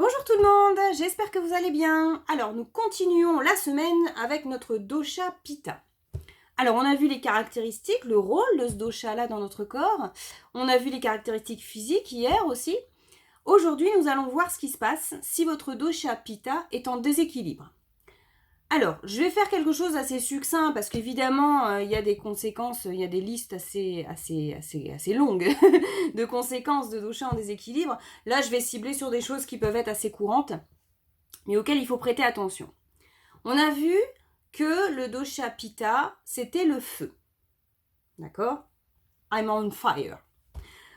Bonjour tout le monde, j'espère que vous allez bien. Alors nous continuons la semaine avec notre dosha Pitta. Alors on a vu les caractéristiques, le rôle de ce dosha là dans notre corps. On a vu les caractéristiques physiques hier aussi. Aujourd'hui nous allons voir ce qui se passe si votre dosha Pitta est en déséquilibre. Alors, je vais faire quelque chose d'assez succinct parce qu'évidemment, il y a des conséquences, il y a des listes assez longues de conséquences de dosha en déséquilibre. Là, je vais cibler sur des choses qui peuvent être assez courantes, mais auxquelles il faut prêter attention. On a vu que le dosha Pitta, c'était le feu. D'accord ? I'm on fire.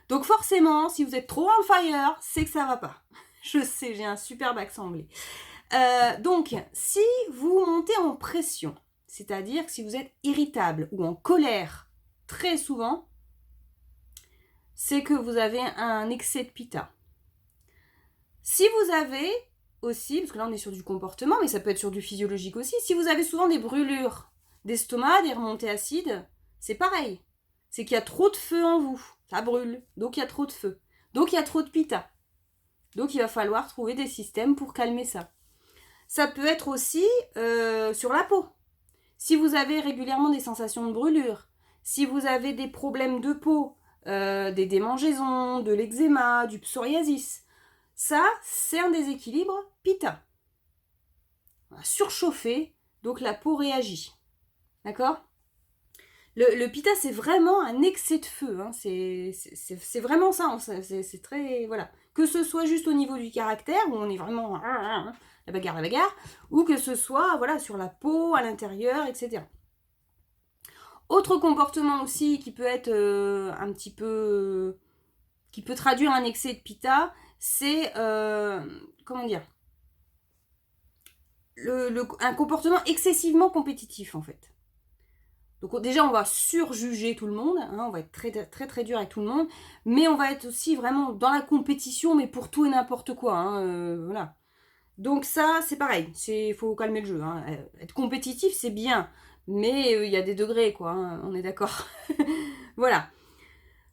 Donc forcément, si vous êtes trop on fire, c'est que ça va pas. Je sais, j'ai un superbe accent anglais. Donc, si vous montez en pression, c'est-à-dire que si vous êtes irritable ou en colère très souvent, c'est que vous avez un excès de Pitta. Si vous avez aussi, parce que là on est sur du comportement, mais ça peut être sur du physiologique aussi, si vous avez souvent des brûlures d'estomac, des remontées acides, c'est pareil. C'est qu'il y a trop de feu en vous, ça brûle, donc il y a trop de feu. Donc il y a trop de Pitta. Donc il va falloir trouver des systèmes pour calmer ça. Ça peut être aussi sur la peau. Si vous avez régulièrement des sensations de brûlure, si vous avez des problèmes de peau, des démangeaisons, de l'eczéma, du psoriasis, ça, c'est un déséquilibre Pitta. On a surchauffé, donc la peau réagit. D'accord ? Le Pitta, c'est vraiment un excès de feu. Hein. C'est vraiment ça. C'est très... Voilà. Que ce soit juste au niveau du caractère, où on est vraiment... la bagarre, ou que ce soit voilà, sur la peau, à l'intérieur, etc. Autre comportement aussi qui peut être un petit peu... qui peut traduire un excès de Pitta, c'est... comment dire un comportement excessivement compétitif, en fait. Donc déjà, on va surjuger tout le monde, hein, on va être très, très, très dur avec tout le monde, mais on va être aussi vraiment dans la compétition, mais pour tout et n'importe quoi. Hein, voilà. Donc ça, c'est pareil, il faut calmer le jeu. Hein. Être compétitif, c'est bien, mais il y a des degrés, quoi, hein, on est d'accord. Voilà.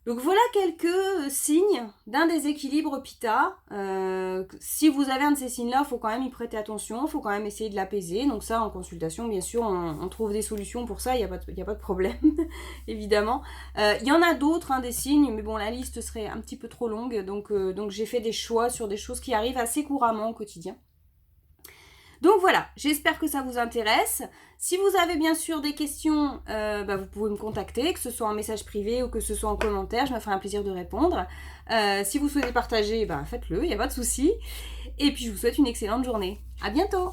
Donc voilà quelques signes d'un déséquilibre Pitta. Si vous avez un de ces signes-là, il faut quand même y prêter attention, il faut quand même essayer de l'apaiser. Donc ça, en consultation, bien sûr, on trouve des solutions pour ça, il n'y a pas de problème, évidemment. Il y en a d'autres, hein, des signes, mais bon, la liste serait un petit peu trop longue. Donc j'ai fait des choix sur des choses qui arrivent assez couramment au quotidien. Donc voilà, j'espère que ça vous intéresse. Si vous avez bien sûr des questions, vous pouvez me contacter, que ce soit en message privé ou que ce soit en commentaire, je me ferai un plaisir de répondre. Si vous souhaitez partager, faites-le, il n'y a pas de souci. Et puis je vous souhaite une excellente journée. À bientôt!